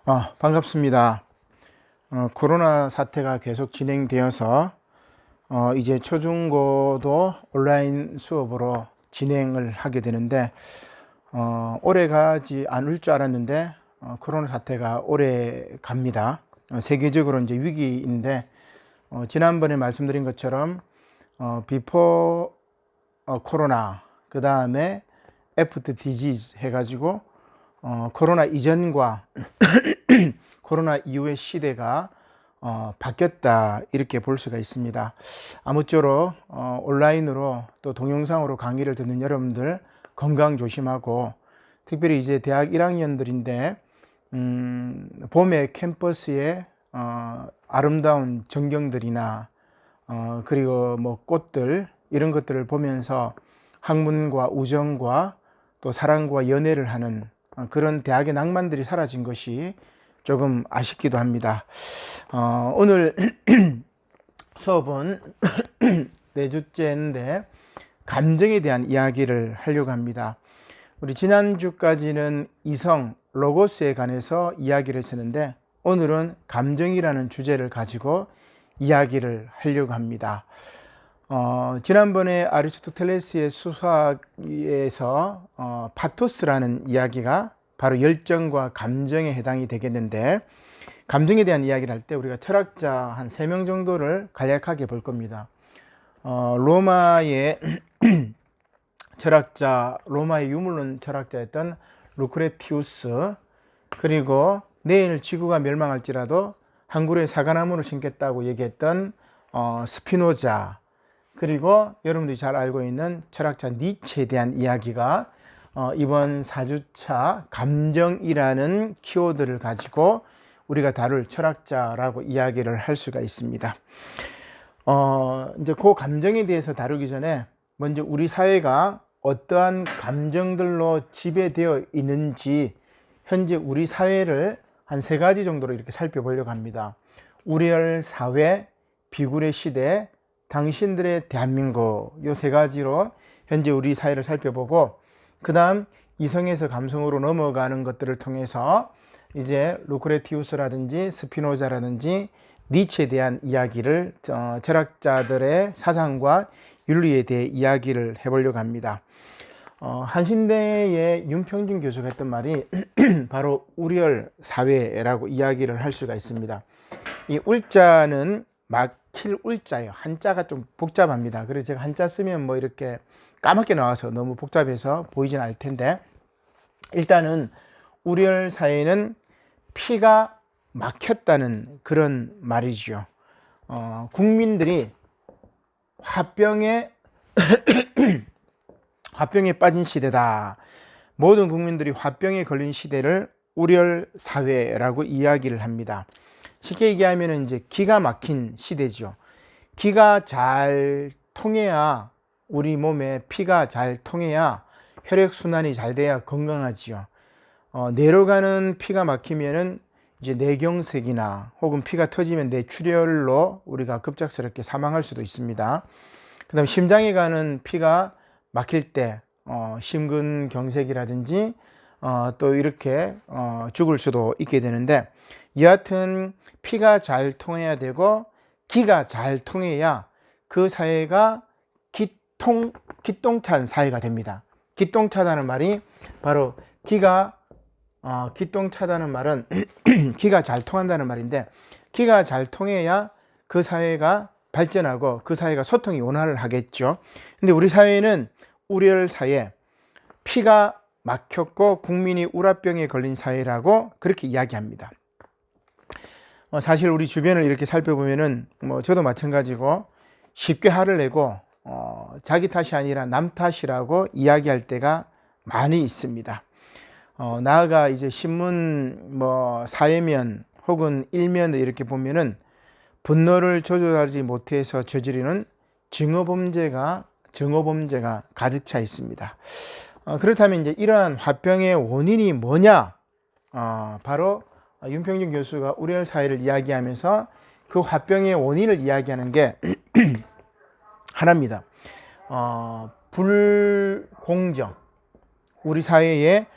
반갑습니다. 코로나 사태가 계속 진행되어서 이제 초중고도 온라인 수업으로 진행을 하게 되는데 오래 가지 않을 줄 알았는데 코로나 사태가 오래 갑니다. 세계적으로 이제 위기인데 지난번에 말씀드린 것처럼 비포 코로나 그 다음에 애프터 디지즈 해가지고 코로나 이전과 코로나 이후의 시대가 바뀌었다 이렇게 볼 수가 있습니다. 아무쪼록 온라인으로 또 동영상으로 강의를 듣는 여러분들 건강 조심하고, 특별히 이제 대학 1학년들인데 봄에 캠퍼스에 아름다운 전경들이나 그리고 뭐 꽃들 이런 것들을 보면서 학문과 우정과 또 사랑과 연애를 하는 그런 대학의 낭만들이 사라진 것이 조금 아쉽기도 합니다. 오늘 수업은 네 주째인데 감정에 대한 이야기를 하려고 합니다. 우리 지난주까지는 이성, 로고스에 관해서 이야기를 했었는데 오늘은 감정이라는 주제를 가지고 이야기를 하려고 합니다. 지난번에 아리스토텔레스의 수사에서 파토스라는 이야기가 바로 열정과 감정에 해당이 되겠는데, 감정에 대한 이야기를 할 때 우리가 철학자 한 3명 정도를 간략하게 볼 겁니다. 로마의 철학자, 로마의 유물론 철학자였던 루크레티우스, 그리고 내일 지구가 멸망할지라도 한 그루의 사과나무를 심겠다고 얘기했던 스피노자, 그리고 여러분들이 잘 알고 있는 철학자 니체에 대한 이야기가 이번 4주차 감정이라는 키워드를 가지고 우리가 다룰 철학자라고 이야기를 할 수가 있습니다. 이제 그 감정에 대해서 다루기 전에 먼저 우리 사회가 어떠한 감정들로 지배되어 있는지 현재 우리 사회를 한 3가지 정도로 이렇게 살펴보려고 합니다. 우리열 사회, 비굴의 시대, 당신들의 대한민국, 이 3가지로 현재 우리 사회를 살펴보고, 그 다음 이성에서 감성으로 넘어가는 것들을 통해서 이제 루크레티우스라든지 스피노자라든지 니체에 대한 이야기를 철학자들의 사상과 윤리에 대해 이야기를 해보려고 합니다. 한신대의 윤평준 교수가 했던 말이 바로 우리열 사회라고 이야기를 할 수가 있습니다. 이 울자는 막힐 울자예요. 한자가 좀 복잡합니다. 그래서 제가 한자 쓰면 뭐 이렇게 까맣게 나와서 너무 복잡해서 보이진 않을 텐데, 일단은 우리열 사회는 피가 막혔다는 그런 말이죠. 국민들이 화병에 빠진 시대다. 모든 국민들이 화병에 걸린 시대를 우리열 사회라고 이야기를 합니다. 쉽게 얘기하면 이제 기가 막힌 시대죠. 기가 잘 통해야, 우리 몸에 피가 잘 통해야 혈액순환이 잘 돼야 건강하지요. 내려가는 피가 막히면은 이제 뇌경색이나 혹은 피가 터지면 뇌출혈로 우리가 급작스럽게 사망할 수도 있습니다. 그 다음 심장에 가는 피가 막힐 때 심근경색이라든지 또 이렇게 죽을 수도 있게 되는데, 여하튼 피가 잘 통해야 되고 기가 잘 통해야 그 사회가 기똥찬 사회가 됩니다. 기똥차다는 말이 바로 기똥차다는 말은 기가 잘 통한다는 말인데, 기가 잘 통해야 그 사회가 발전하고 그 사회가 소통이 원활을 하겠죠. 근데 우리 사회는 우리열 사회, 피가 막혔고 국민이 우라병에 걸린 사회라고 그렇게 이야기합니다. 사실 우리 주변을 이렇게 살펴보면은 저도 마찬가지고 쉽게 화를 내고 자기 탓이 아니라 남 탓이라고 이야기할 때가 많이 있습니다. 나아가 이제 신문 사회면 혹은 일면을 이렇게 보면은 분노를 조절하지 못해서 저지르는 증오범죄가 가득 차 있습니다. 그렇다면 이제 이러한 화병의 원인이 뭐냐? 바로 윤평준 교수가 우리열 사회를 이야기하면서 그 화병의 원인을 이야기하는 게 하나입니다. 불공정, 우리 사회의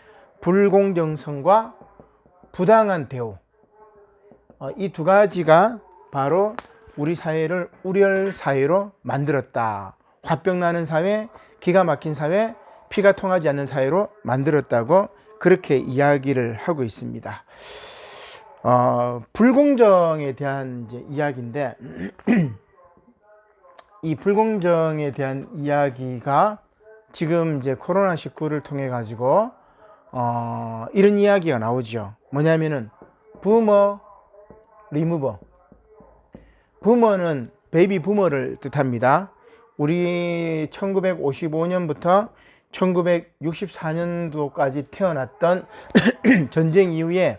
불공정성과 부당한 대우, 이 두 가지가 바로 우리 사회를 우열 사회로 만들었다. 화병 나는 사회, 기가 막힌 사회, 피가 통하지 않는 사회로 만들었다고 그렇게 이야기를 하고 있습니다. 불공정에 대한 이제 이야기인데 이 불공정에 대한 이야기가 지금 이제 코로나19를 통해 가지고 이런 이야기가 나오죠. 뭐냐면은 부머 리무버. 부머는 베이비 부머를 뜻합니다. 우리 1955년부터 1964년도까지 태어났던 전쟁 이후에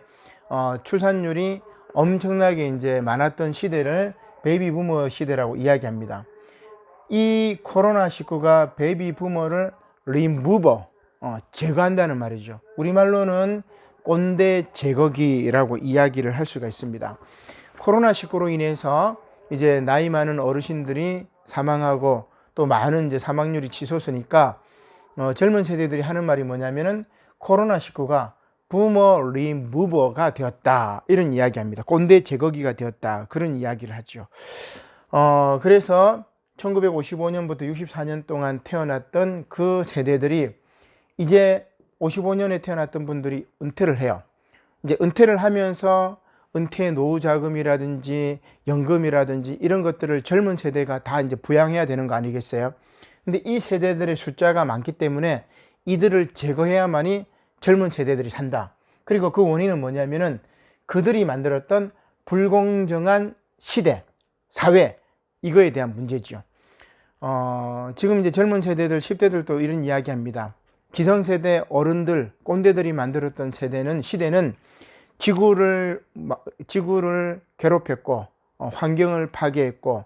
출산율이 엄청나게 이제 많았던 시대를 베이비 부머 시대라고 이야기합니다. 이 코로나19가 베이비 부머를 리무버, 제거한다는 말이죠. 우리말로는 꼰대 제거기라고 이야기를 할 수가 있습니다. 코로나19로 인해서 이제 나이 많은 어르신들이 사망하고 또 많은 이제 사망률이 치솟으니까 젊은 세대들이 하는 말이 뭐냐면은 코로나19가 부머 리무버가 되었다, 이런 이야기합니다. 꼰대 제거기가 되었다, 그런 이야기를 하죠. 그래서 1955년부터 64년 동안 태어났던 그 세대들이 이제 55년에 태어났던 분들이 은퇴를 해요. 이제 은퇴를 하면서 은퇴 노후 자금이라든지 연금이라든지 이런 것들을 젊은 세대가 다 이제 부양해야 되는 거 아니겠어요? 근데 이 세대들의 숫자가 많기 때문에 이들을 제거해야만이 젊은 세대들이 산다. 그리고 그 원인은 뭐냐면은 그들이 만들었던 불공정한 시대, 사회, 이거에 대한 문제죠. 지금 이제 젊은 세대들, 10대들도 이런 이야기 합니다. 기성세대 어른들, 꼰대들이 만들었던 시대는 지구를 괴롭혔고, 환경을 파괴했고,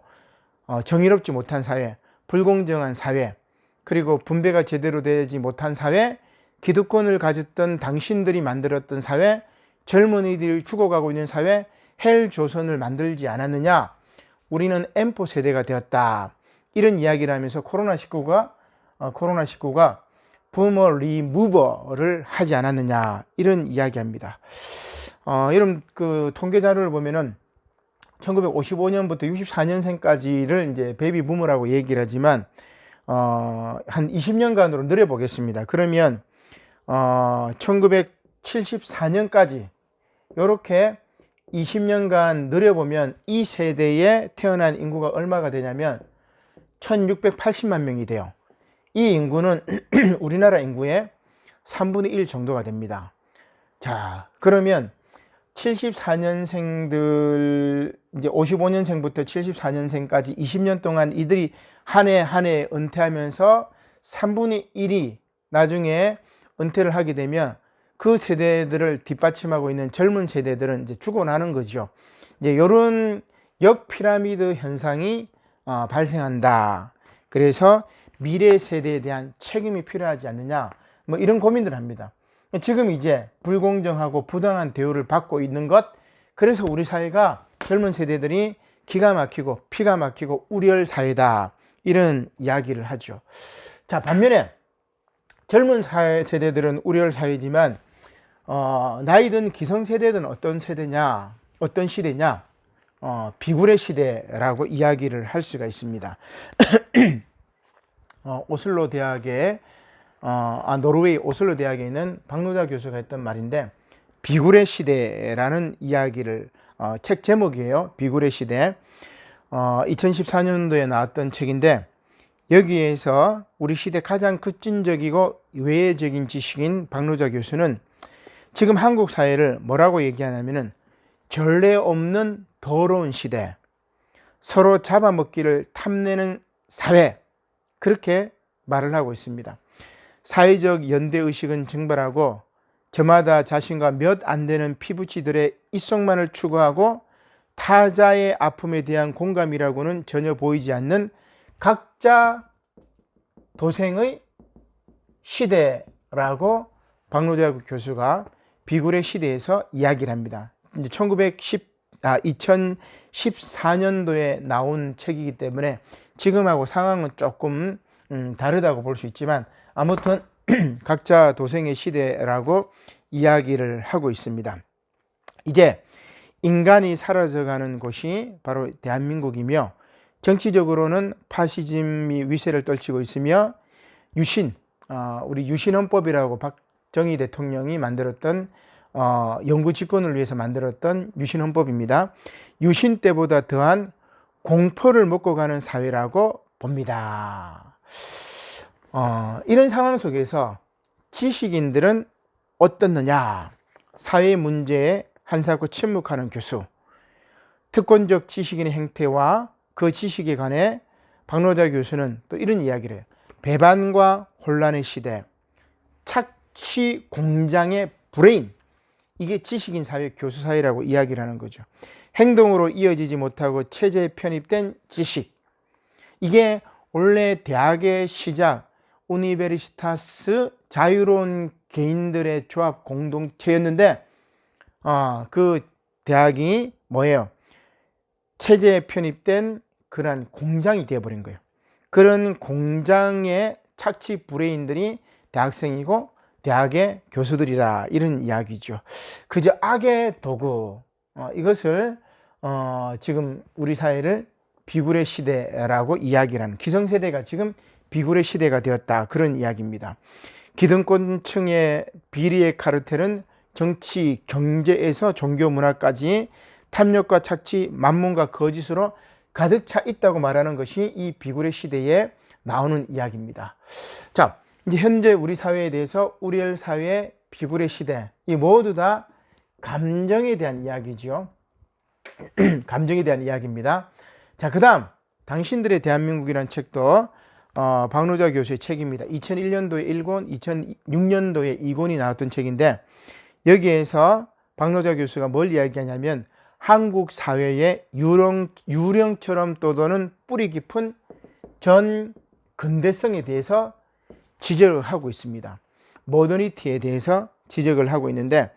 정의롭지 못한 사회, 불공정한 사회, 그리고 분배가 제대로 되지 못한 사회, 기득권을 가졌던 당신들이 만들었던 사회, 젊은이들이 죽어가고 있는 사회, 헬 조선을 만들지 않았느냐? 우리는 M4 세대가 되었다. 이런 이야기를 하면서 코로나19가 부머 리무버를 하지 않았느냐, 이런 이야기합니다. 이런 그 통계 자료를 보면은 1955년부터 64년생까지를 이제 베이비 부머라고 얘기를 하지만 한 20년간으로 늘려보겠습니다. 그러면 1974년까지 이렇게 20년간 늘려보면 이 세대에 태어난 인구가 얼마가 되냐면 1680만 명이 돼요. 이 인구는 우리나라 인구의 3분의 1 정도가 됩니다. 자, 그러면 74년생들, 이제 55년생부터 74년생까지 20년 동안 이들이 한 해 한 해 은퇴하면서 3분의 1이 나중에 은퇴를 하게 되면 그 세대들을 뒷받침하고 있는 젊은 세대들은 이제 죽어나는 거죠. 이제 이런 역피라미드 현상이 발생한다. 그래서 미래 세대에 대한 책임이 필요하지 않느냐, 뭐 이런 고민들을 합니다. 지금 이제 불공정하고 부당한 대우를 받고 있는 것, 그래서 우리 사회가 젊은 세대들이 기가 막히고 피가 막히고 우열 사회다, 이런 이야기를 하죠. 자, 반면에 젊은 세대들은 우열 사회지만 나이 든 기성세대들은 어떤 세대냐, 어떤 시대냐, 비굴의 시대라고 이야기를 할 수가 있습니다. 오슬로 대학의 노르웨이 오슬로 대학에 있는 박노자 교수가 했던 말인데, 비굴의 시대라는 이야기를 책 제목이에요. 비굴의 시대. 2014년도에 나왔던 책인데, 여기에서 우리 시대 가장 급진적이고 외회적인 지식인 박노자 교수는 지금 한국 사회를 뭐라고 얘기하냐면은 전례 없는 더러운 시대, 서로 잡아먹기를 탐내는 사회, 그렇게 말을 하고 있습니다. 사회적 연대의식은 증발하고 저마다 자신과 몇 안 되는 피부치들의 이속만을 추구하고 타자의 아픔에 대한 공감이라고는 전혀 보이지 않는 각자 도생의 시대라고 박노자 교수가 비굴의 시대에서 이야기를 합니다. 이제 2014년도에 나온 책이기 때문에 지금하고 상황은 조금 다르다고 볼 수 있지만, 아무튼 각자 도생의 시대라고 이야기를 하고 있습니다. 이제 인간이 사라져가는 곳이 바로 대한민국이며 정치적으로는 파시즘이 위세를 떨치고 있으며 우리 유신헌법이라고 박정희 대통령이 만들었던 영구 집권을 위해서 만들었던 유신헌법입니다. 유신 때보다 더한 공포를 먹고 가는 사회라고 봅니다. 이런 상황 속에서 지식인들은 어떻느냐? 사회 문제에 한사코 침묵하는 교수, 특권적 지식인의 행태와 그 지식에 관해 박노자 교수는 또 이런 이야기를 해요. 배반과 혼란의 시대, 착취 공장의 브레인, 이게 지식인 사회, 교수 사회라고 이야기를 하는 거죠. 행동으로 이어지지 못하고 체제에 편입된 지식, 이게 원래 대학의 시작, 우니베르시타스, 자유로운 개인들의 조합 공동체였는데 그 대학이 뭐예요? 체제에 편입된 그런 공장이 되어버린 거예요. 그런 공장의 착취 브레인들이 대학생이고 대학의 교수들이라, 이런 이야기죠. 그저 악의 도구, 이것을 지금 우리 사회를 비굴의 시대라고 이야기를 하는, 기성세대가 지금 비굴의 시대가 되었다, 그런 이야기입니다. 기득권층의 비리의 카르텔은 정치, 경제에서 종교 문화까지 탐욕과 착취, 만문과 거짓으로 가득 차 있다고 말하는 것이 이 비굴의 시대에 나오는 이야기입니다. 자, 이제 현재 우리 사회에 대해서 우리엘 사회의 비굴의 시대, 이 모두 다 감정에 대한 이야기죠. 감정에 대한 이야기입니다. 자, 그 다음 당신들의 대한민국이라는 책도 박노자 교수의 책입니다. 2001년도에 1권, 2006년도에 2권이 나왔던 책인데, 여기에서 박노자 교수가 뭘 이야기하냐면 한국 사회의 유령처럼 떠도는 뿌리 깊은 전 근대성에 대해서 지적을 하고 있습니다. 모더니티에 대해서 지적을 하고 있는데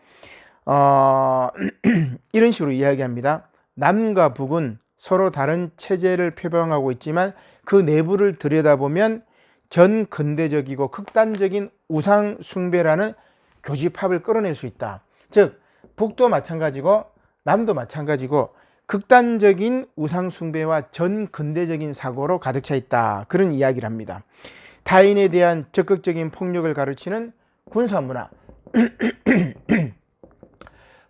이런 식으로 이야기합니다. 남과 북은 서로 다른 체제를 표방하고 있지만 그 내부를 들여다보면 전 근대적이고 극단적인 우상 숭배라는 교집합을 끌어낼 수 있다. 즉 북도 마찬가지고 남도 마찬가지고 극단적인 우상 숭배와 전 근대적인 사고로 가득 차 있다, 그런 이야기를 합니다. 타인에 대한 적극적인 폭력을 가르치는 군사문화,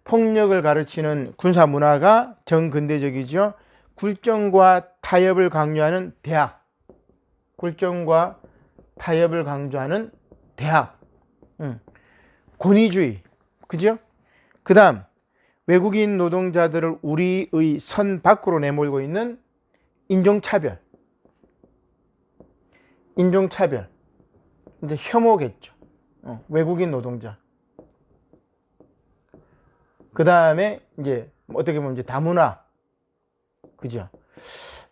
폭력을 가르치는 군사문화가 전 근대적이죠. 굴종과 타협을 강요하는 대학, 굴종과 타협을 강조하는 대학, 권위주의, 그죠? 그 다음 외국인 노동자들을 우리의 선 밖으로 내몰고 있는 인종차별, 이제 혐오겠죠. 외국인 노동자. 그 다음에 이제 어떻게 보면 이제 다문화, 그죠?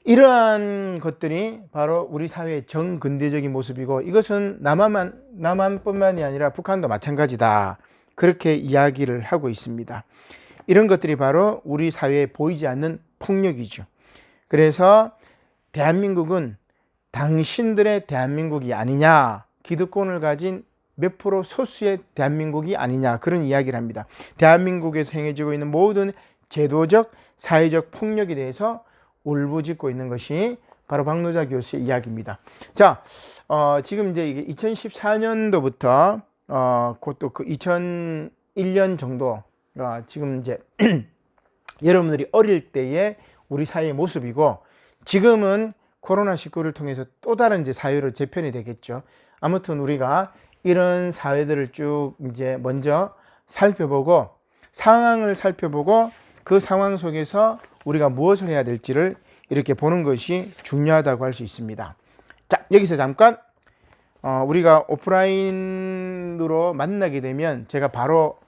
이러한 것들이 바로 우리 사회의 정근대적인 모습이고, 이것은 남한뿐만이 아니라 북한도 마찬가지다, 그렇게 이야기를 하고 있습니다. 이런 것들이 바로 우리 사회에 보이지 않는 폭력이죠. 그래서 대한민국은 당신들의 대한민국이 아니냐, 기득권을 가진 몇 프로 소수의 대한민국이 아니냐, 그런 이야기를 합니다. 대한민국에서 행해지고 있는 모든 제도적, 사회적 폭력에 대해서 울부짖고 있는 것이 바로 박노자 교수의 이야기입니다. 자, 지금 이제 이게 2014년도부터 그것도 그 2001년 정도, 지금 이제 여러분들이 어릴 때의 우리 사회의 모습이고, 지금은 코로나19를 통해서 또 다른 이제 사회로 재편이 되겠죠. 아무튼 우리가 이런 사회들을 쭉 이제 먼저 살펴보고, 상황을 살펴보고 그 상황 속에서 우리가 무엇을 해야 될지를 이렇게 보는 것이 중요하다고 할 수 있습니다. 자, 여기서 잠깐 우리가 오프라인으로 만나게 되면 제가 바로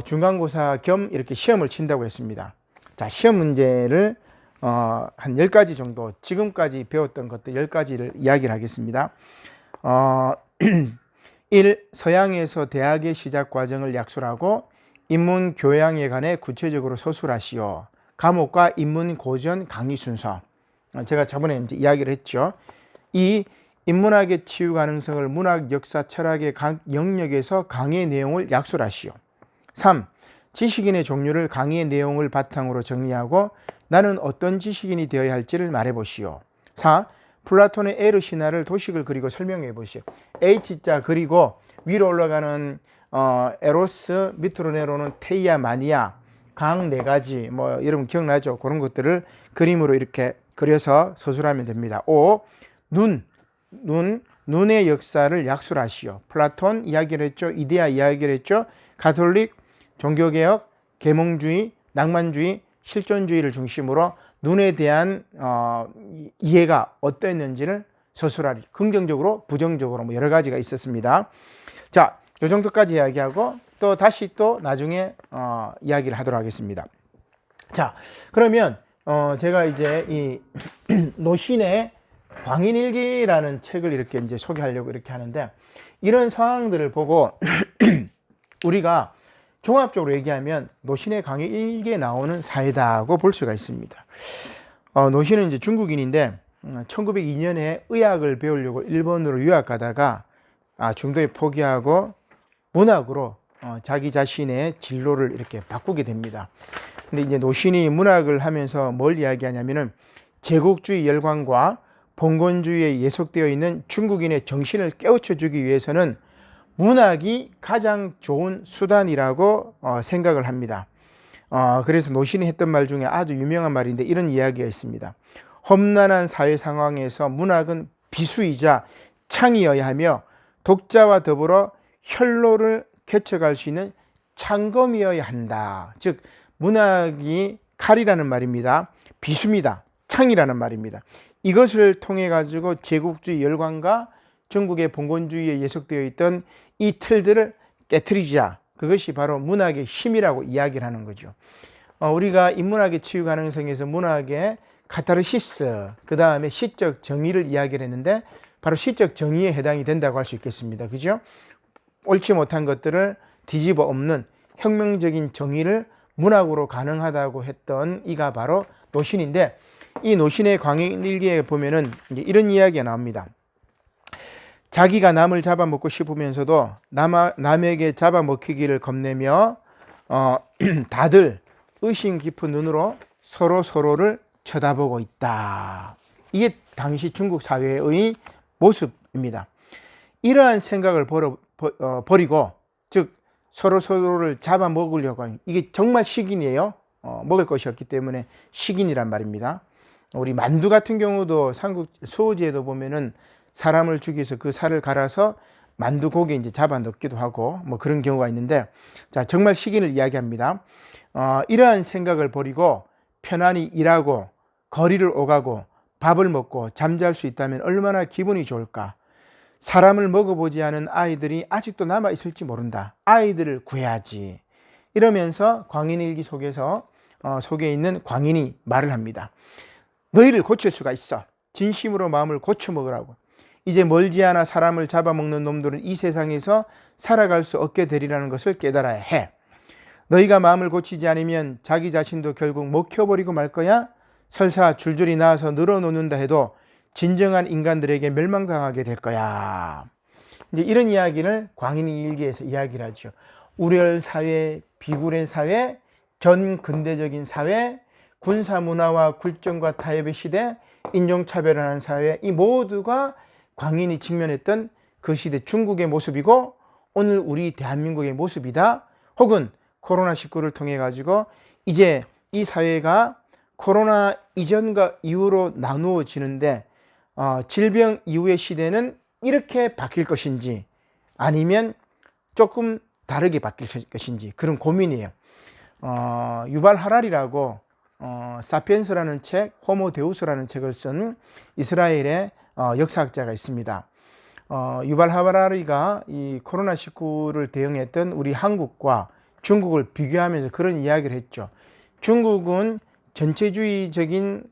중간고사 겸 이렇게 시험을 친다고 했습니다. 자, 시험 문제를 한 10가지 정도, 지금까지 배웠던 것들 10가지를 이야기를 하겠습니다. 1. 서양에서 대학의 시작 과정을 약술하고 인문 교양에 관해 구체적으로 서술하시오. 과목과 인문 고전 강의 순서. 제가 저번에 이제 이야기를 했죠. 2. 인문학의 치유 가능성을 문학, 역사, 철학의 각 영역에서 강의 내용을 약술하시오. 3. 지식인의 종류를 강의의 내용을 바탕으로 정리하고 나는 어떤 지식인이 되어야 할지를 말해보시오. 4. 플라톤의 에르 신화를 도식을 그리고 설명해 보시오. H자 그리고 위로 올라가는 에로스, 밑으로 내려오는 테이아, 마니아, 강 네 가지, 뭐 여러분 기억나죠? 그런 것들을 그림으로 이렇게 그려서 서술하면 됩니다. 5. 눈의 역사를 약술하시오. 플라톤 이야기를 했죠. 이데아 이야기를 했죠. 가톨릭, 종교개혁, 계몽주의, 낭만주의, 실존주의를 중심으로 눈에 대한 이해가 어떠했는지를 서술하리. 긍정적으로, 부정적으로 뭐 여러 가지가 있었습니다. 자, 이 정도까지 이야기하고 또 다시 또 나중에 이야기를 하도록 하겠습니다. 자, 그러면 제가 이제 이 노신의 광인일기라는 책을 이렇게 이제 소개하려고 이렇게 하는데, 이런 상황들을 보고 우리가 종합적으로 얘기하면 노신의 광인일기에 나오는 사회다고 볼 수가 있습니다. 노신은 이제 중국인인데 1902년에 의학을 배우려고 일본으로 유학 가다가 중도에 포기하고 문학으로 자기 자신의 진로를 이렇게 바꾸게 됩니다. 근데 이제 노신이 문학을 하면서 뭘 이야기하냐면은 제국주의 열광과 봉건주의에 예속되어 있는 중국인의 정신을 깨우쳐 주기 위해서는 문학이 가장 좋은 수단이라고 생각을 합니다. 그래서 노신이 했던 말 중에 아주 유명한 말인데 이런 이야기가 있습니다. 험난한 사회 상황에서 문학은 비수이자 창이어야 하며 독자와 더불어 혈로를 개척할 수 있는 창검이어야 한다. 즉 문학이 칼이라는 말입니다. 비수입니다. 창이라는 말입니다. 이것을 통해 가지고 제국주의 열광과 중국의 봉건주의에 예속되어 있던 이 틀들을 깨트리자. 그것이 바로 문학의 힘이라고 이야기를 하는 거죠. 우리가 인문학의 치유 가능성에서 문학의 카타르시스, 그 다음에 시적 정의를 이야기를 했는데 바로 시적 정의에 해당이 된다고 할 수 있겠습니다. 그죠? 옳지 못한 것들을 뒤집어 엎는 혁명적인 정의를 문학으로 가능하다고 했던 이가 바로 노신인데, 이 노신의 광인일기에 보면은 이제 이런 이야기가 나옵니다. 자기가 남을 잡아먹고 싶으면서도 남에게 잡아먹히기를 겁내며 다들 의심 깊은 눈으로 서로를 쳐다보고 있다. 이게 당시 중국 사회의 모습입니다. 이러한 생각을 버리고, 즉 서로를 잡아먹으려고 하는, 이게 정말 식인이에요. 먹을 것이 없기 때문에 식인이란 말입니다. 우리 만두 같은 경우도 삼국 수호지에도 보면은 사람을 죽여서 그 살을 갈아서 만두 고기에 이제 잡아 넣기도 하고 뭐 그런 경우가 있는데, 자, 정말 식인을 이야기합니다. 이러한 생각을 버리고 편안히 일하고 거리를 오가고 밥을 먹고 잠잘 수 있다면 얼마나 기분이 좋을까. 사람을 먹어보지 않은 아이들이 아직도 남아 있을지 모른다. 아이들을 구해야지. 이러면서 광인일기 속에 있는 광인이 말을 합니다. 너희를 고칠 수가 있어. 진심으로 마음을 고쳐 먹으라고. 이제 멀지 않아 사람을 잡아먹는 놈들은 이 세상에서 살아갈 수 없게 되리라는 것을 깨달아야 해. 너희가 마음을 고치지 않으면 자기 자신도 결국 먹혀버리고 말 거야. 설사 줄줄이 나와서 늘어놓는다 해도 진정한 인간들에게 멸망당하게 될 거야. 이제 이런 이야기를 광인일기에서 이야기를 하죠. 우열 사회, 비굴의 사회, 전 근대적인 사회, 군사 문화와 굴종과 타협의 시대, 인종차별하는 사회, 이 모두가 광인이 직면했던 그 시대 중국의 모습이고 오늘 우리 대한민국의 모습이다. 혹은 코로나19를 통해 가지고 이제 이 사회가 코로나 이전과 이후로 나누어지는데 질병 이후의 시대는 이렇게 바뀔 것인지 아니면 조금 다르게 바뀔 것인지 그런 고민이에요. 유발 하랄이라고 사피엔스라는 책, 호모 데우스라는 책을 쓴 이스라엘의 역사학자가 있습니다. 유발 하랄이가 이 코로나19를 대응했던 우리 한국과 중국을 비교하면서 그런 이야기를 했죠. 중국은 전체주의적인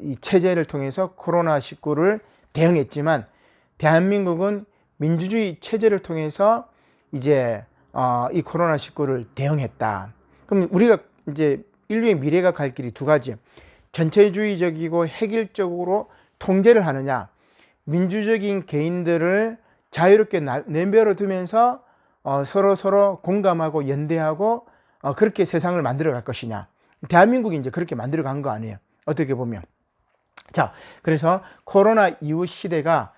이 체제를 통해서 코로나19를 대응했지만 대한민국은 민주주의 체제를 통해서 이제 이 코로나19를 대응했다. 그럼 우리가 이제 인류의 미래가 갈 길이 두 가지. 전체주의적이고 획일적으로 통제를 하느냐, 민주적인 개인들을 자유롭게 내버려 두면서 서로 공감하고 연대하고 그렇게 세상을 만들어 갈 것이냐. 대한민국이 이제 그렇게 만들어 간 거 아니에요. 어떻게 보면. 자, 그래서 코로나 이후 시대가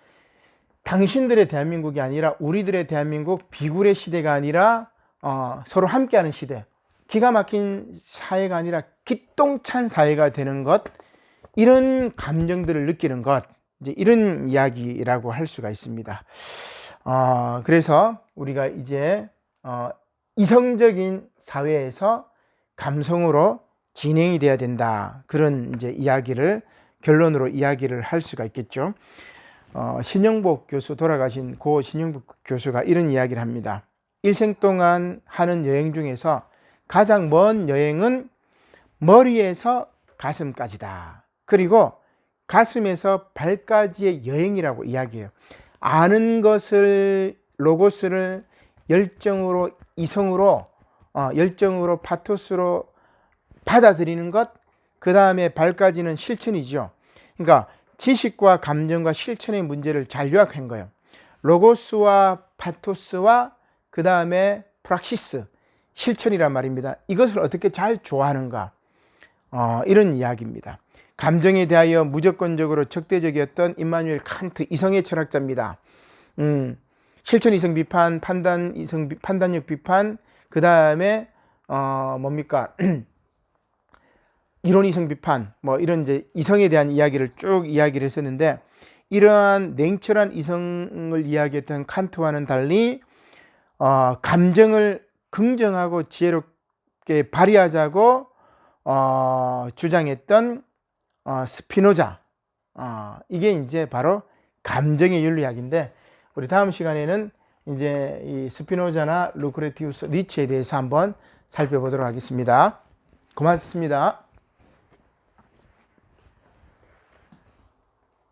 당신들의 대한민국이 아니라 우리들의 대한민국, 비굴의 시대가 아니라 서로 함께하는 시대, 기가 막힌 사회가 아니라 기똥찬 사회가 되는 것, 이런 감정들을 느끼는 것, 이제 이런 이야기라고 할 수가 있습니다. 그래서 우리가 이제 이성적인 사회에서 감성으로 진행이 돼야 된다, 그런 이제 이야기를 결론으로 이야기를 할 수가 있겠죠. 신영복 교수, 돌아가신 고 신영복 교수가 이런 이야기를 합니다. 일생 동안 하는 여행 중에서 가장 먼 여행은 머리에서 가슴까지다. 그리고 가슴에서 발까지의 여행이라고 이야기해요. 아는 것을, 로고스를 열정으로, 이성으로, 열정으로, 파토스로 받아들이는 것, 그 다음에 발까지는 실천이죠. 그러니까 지식과 감정과 실천의 문제를 잘 요약한 거예요. 로고스와 파토스와 그 다음에 프락시스, 실천이란 말입니다. 이것을 어떻게 잘 조화하는가, 이런 이야기입니다. 감정에 대하여 무조건적으로 적대적이었던 임마누엘 칸트, 이성의 철학자입니다. 실천 이성 비판, 판단력 비판, 그 다음에 뭡니까? 이론 이성 비판, 뭐 이런 이제 이성에 대한 이야기를 쭉 이야기를 했었는데, 이러한 냉철한 이성을 이야기했던 칸트와는 달리 감정을 긍정하고 지혜롭게 발휘하자고 주장했던 스피노자, 이게 이제 바로 감정의 윤리학인데, 우리 다음 시간에는 이제 이 스피노자나 루크레티우스, 니체에 대해서 한번 살펴보도록 하겠습니다. 고맙습니다.